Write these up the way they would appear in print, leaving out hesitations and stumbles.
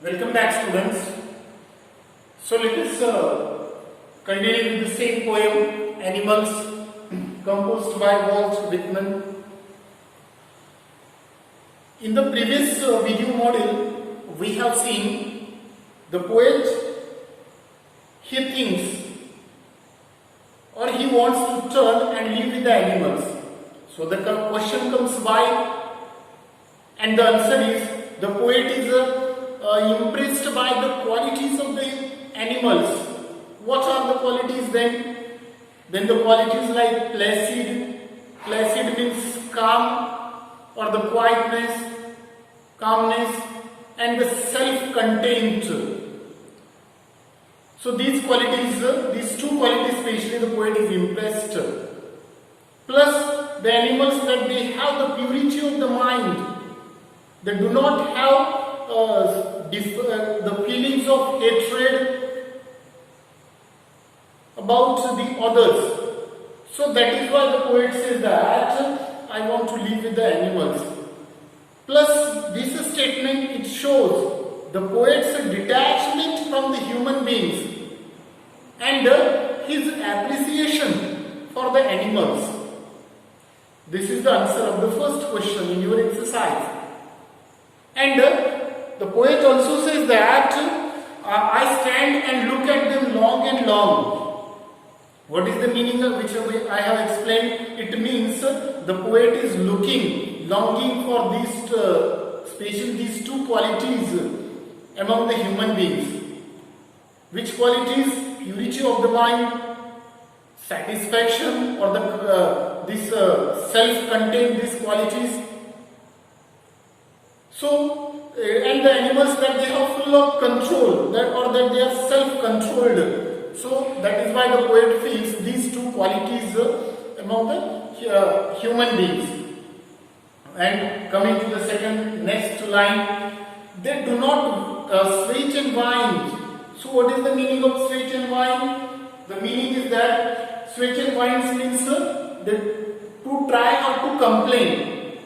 Welcome back, students. So let us continue with the same poem, Animals, composed by Walt Whitman. In the previous video module, we have seen the poet, he thinks or he wants to turn and live with the animals. So the question comes why, and the answer is the poet is impressed by the qualities of the animals. What are the qualities then? Then the qualities like placid means calm or the quietness, calmness, and the self-contained. So these qualities, these two qualities especially the poet is impressed. Plus the animals that they have the purity of the mind. They do not have the feelings of hatred about the others. So that is why the poet says that I want to live with the animals. Plus this statement, it shows the poet's detachment from the human beings and his appreciation for the animals. This is the answer of the first question in your exercise. And the poet also says that I stand and look at them long and long. What is the meaning of which I have explained? It means the poet is longing for these two qualities among the human beings. Which qualities? Purity of the mind, satisfaction, or this self-contained these qualities. So, and the animals that they are full of control, that they are self-controlled. So that is why the poet feels these two qualities among the human beings. And coming to the next line, they do not switch and wind. So what is the meaning of switch and wind? The meaning is that switch and wind means to try or to complain.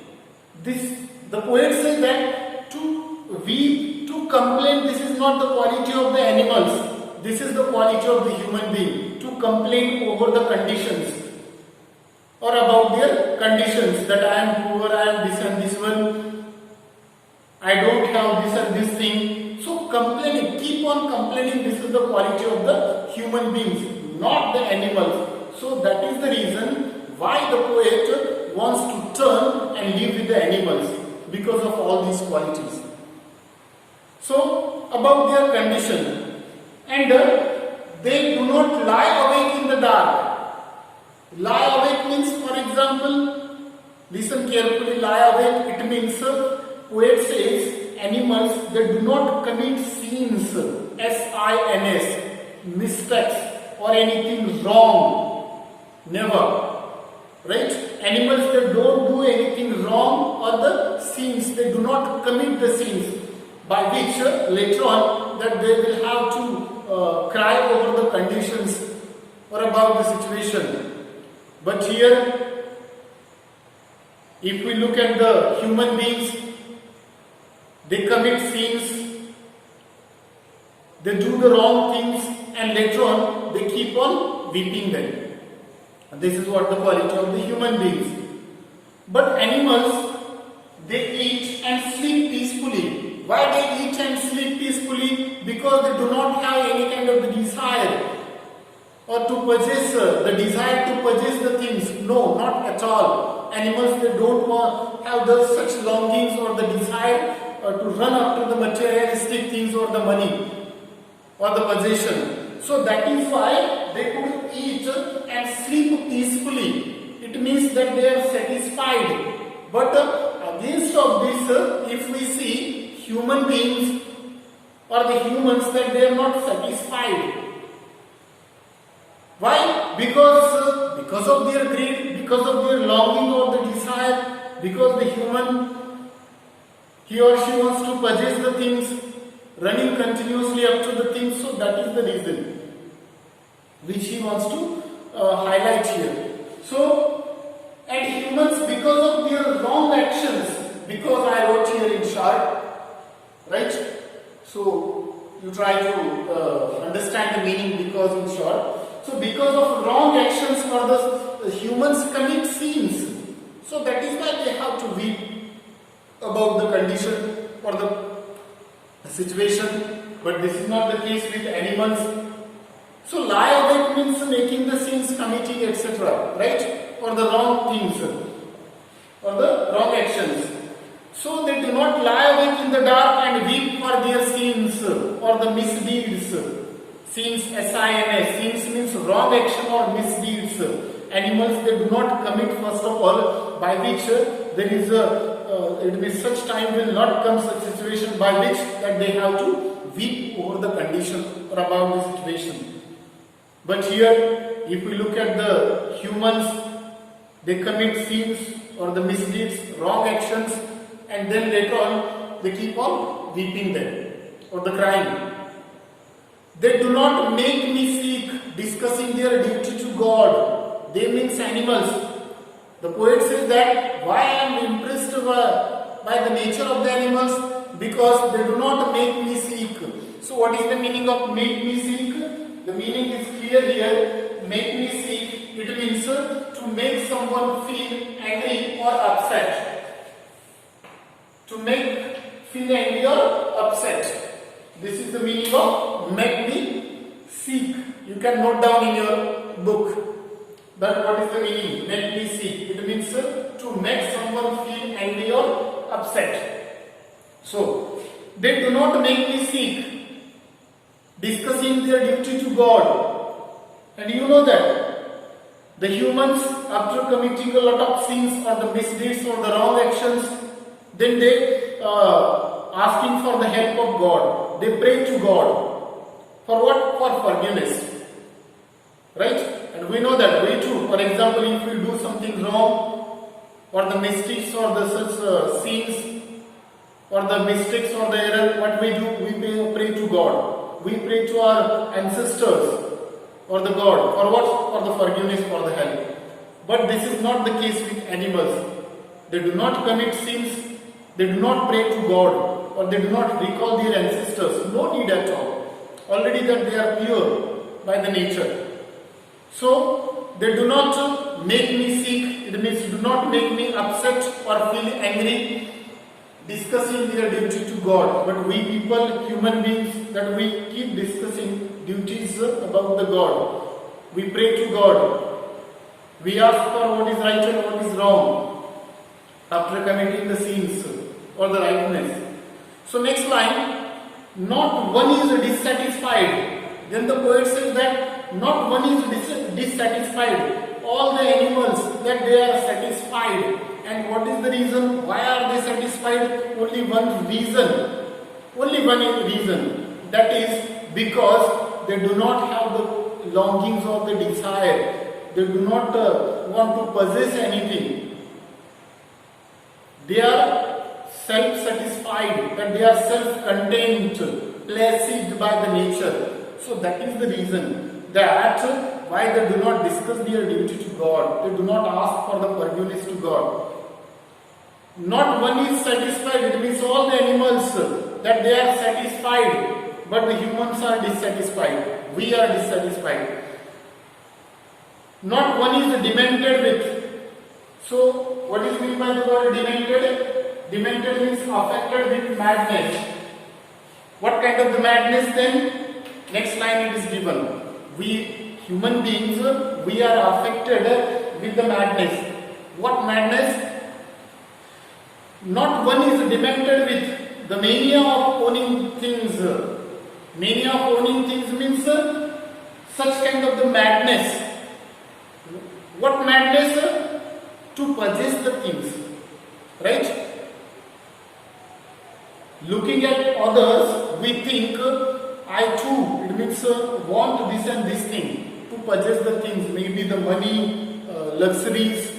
The poet says that to complain, this is not the quality of the animals. This is the quality of the human being. To complain over the conditions or about their conditions, that I am poor, I am this and this one, I don't have this and this thing. So complaining, keep on complaining, this is the quality of the human beings, not the animals. So that is the reason why the poet wants to turn and live with the animals, because of all these qualities. So about their condition, and they do not lie awake in the dark. Lie awake means, for example, listen carefully, lie awake, it means poet says animals, they do not commit sins, S-I-N-S, mistakes or anything wrong, never. Right? Animals, they don't do anything wrong or the sins, they do not commit the sins by which later on that they will have to cry over the conditions or about the situation. But here, if we look at the human beings, they commit sins, they do the wrong things, and later on they keep on weeping them. This is what the quality of the human beings. But animals, they eat and sleep peacefully. Why they eat and sleep peacefully? Because they do not have any kind of the desire or to possess, the desire to possess the things. No, not at all. Animals, they don't have such longings or the desire to run after the materialistic things or the money or the possession. So that is why they could eat and sleep peacefully. It means that they are satisfied. But against of this, if we see human beings or the humans, that they are not satisfied. Why? Because of their greed, because of their longing or the desire, because the human, he or she wants to possess the things, running continuously up to the things. So that is the reason which he wants to highlight here. So, and humans, because of their wrong actions, because I wrote here in short, right? So you try to understand the meaning because in short. So because of wrong actions for the humans commit sins. So that is why they have to weep about the condition or the situation. But this is not the case with animals. So lie awake means making the sins, committing, etc. Right? Or the wrong things or the wrong actions. So they do not lie awake in the dark and weep for their sins or the misdeeds. Sins, S-I-N-S. Sins means wrong action or misdeeds. Animals, they do not commit first of all, by which there is it means such time will not come such situation by which that they have to weep over the condition or about the situation. But here, if we look at the humans, they commit sins or the misdeeds, wrong actions, and then later on they keep on weeping them or the crying. They do not make me seek, discussing their duty to God. They means animals. The poet says that why I am impressed by the nature of the animals, because they do not make me seek. So what is the meaning of make me seek? The meaning is clear here. Make me seek, it means to make someone feel angry or upset. To make feel angry or upset. This is the meaning of make me seek. You can note down in your book that what is the meaning, make me seek. It means to make someone feel angry or upset. So, they do not make me seek, discussing their duty to God. And you know that the humans, after committing a lot of sins or the misdeeds or the wrong actions, then they asking for the help of God. They pray to God. For what? For forgiveness. Right? And we know that way too. For example, if we do something wrong, or the mistakes or the such sins, or the mistakes or the error, what we do? We pray to God. We pray to our ancestors or the God. For what? For the forgiveness, for the help. But this is not the case with animals. They do not commit sins. They do not pray to God, or they do not recall their ancestors. No need at all. Already that they are pure by the nature. So they do not make me seek. It means do not make me upset or feel angry, discussing their duty to God. But we people, human beings, that we keep discussing duties about the God. We pray to God. We ask for what is right and what is wrong after committing the sins or the rightness. So next line, not one is dissatisfied. Then the poet says that not one is dissatisfied. All the animals that they are satisfied. And what is the reason? Why are they satisfied? Only one reason. Only one reason. That is because they do not have the longings or the desire. They do not want to possess anything. They are self-satisfied, that they are self-content, placid by the nature. So that is the reason that why they do not discuss their duty to God. They do not ask for the forgiveness to God. Not one is satisfied. It means all the animals that they are satisfied, but the humans are dissatisfied. We are dissatisfied. Not one is demented with. So what is meant by the word demented? Demented means affected with madness. What kind of the madness then? Next line it is given. We human beings, we are affected with the madness. What madness? Not one is demented with the mania of owning things. Mania of owning things means such kind of the madness. What madness? To possess the things. Right? Looking at others, we think, I too, it means want this and this thing, to possess the things, maybe the money, luxuries,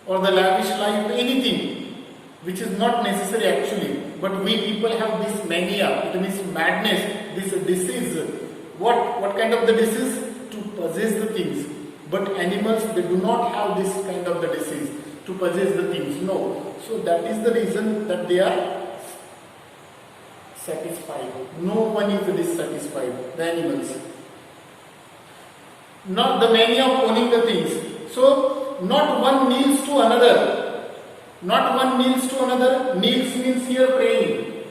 or the lavish life, anything, which is not necessary actually. But we people have this mania, it means madness, this disease. What kind of the disease? To possess the things. But animals, they do not have this kind of the disease, to possess the things, no. So that is the reason that they are satisfied. No one is dissatisfied. The animals. Not the mania of owning the things. So, not one kneels to another. Not one kneels to another. Kneels means here praying.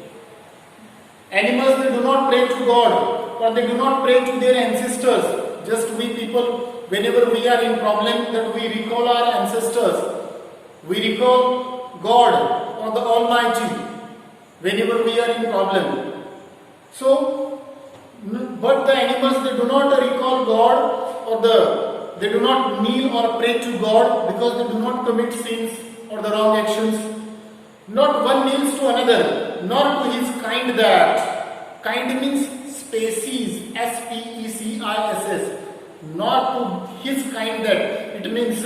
Animals, they do not pray to God, or they do not pray to their ancestors. Just we people, whenever we are in problem, that we recall our ancestors. We recall God or the Almighty whenever we are in problem. So, but the animals, they do not recall God, or they do not kneel or pray to God because they do not commit sins or the wrong actions. Not one kneels to another, nor to his kind that. Kind means species, S-P-E-C-I-S-S. Not to his kind that. It means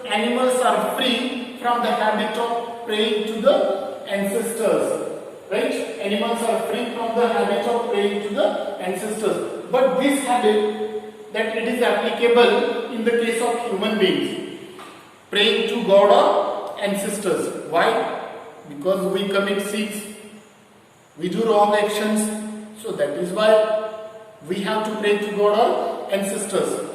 animals are free from the habit of praying to the ancestors. Right? Animals are free from the habit of praying to the ancestors. But this habit, that it is applicable in the case of human beings. Praying to God or ancestors. Why? Because we commit sins, we do wrong actions, so that is why we have to pray to God or ancestors.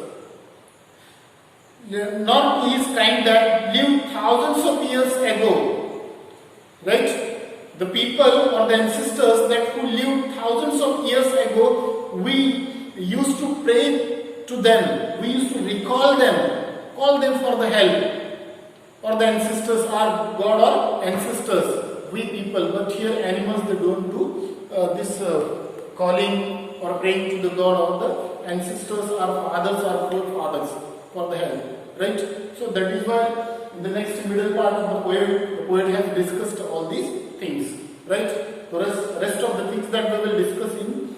Not to his kind that lived thousands of years ago. Right? The people or the ancestors that who lived thousands of years ago, we used to pray to them, we used to recall them, call them for the help. Or the ancestors are God or ancestors, we people. But here animals, they don't do this calling or praying to the God or the ancestors or fathers or forefathers for the help. Right? So that is why in the next middle part of the poet has discussed all these things. Right? The rest of the things that we will discuss in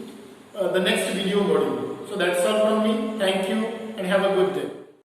the next video module. So that's all.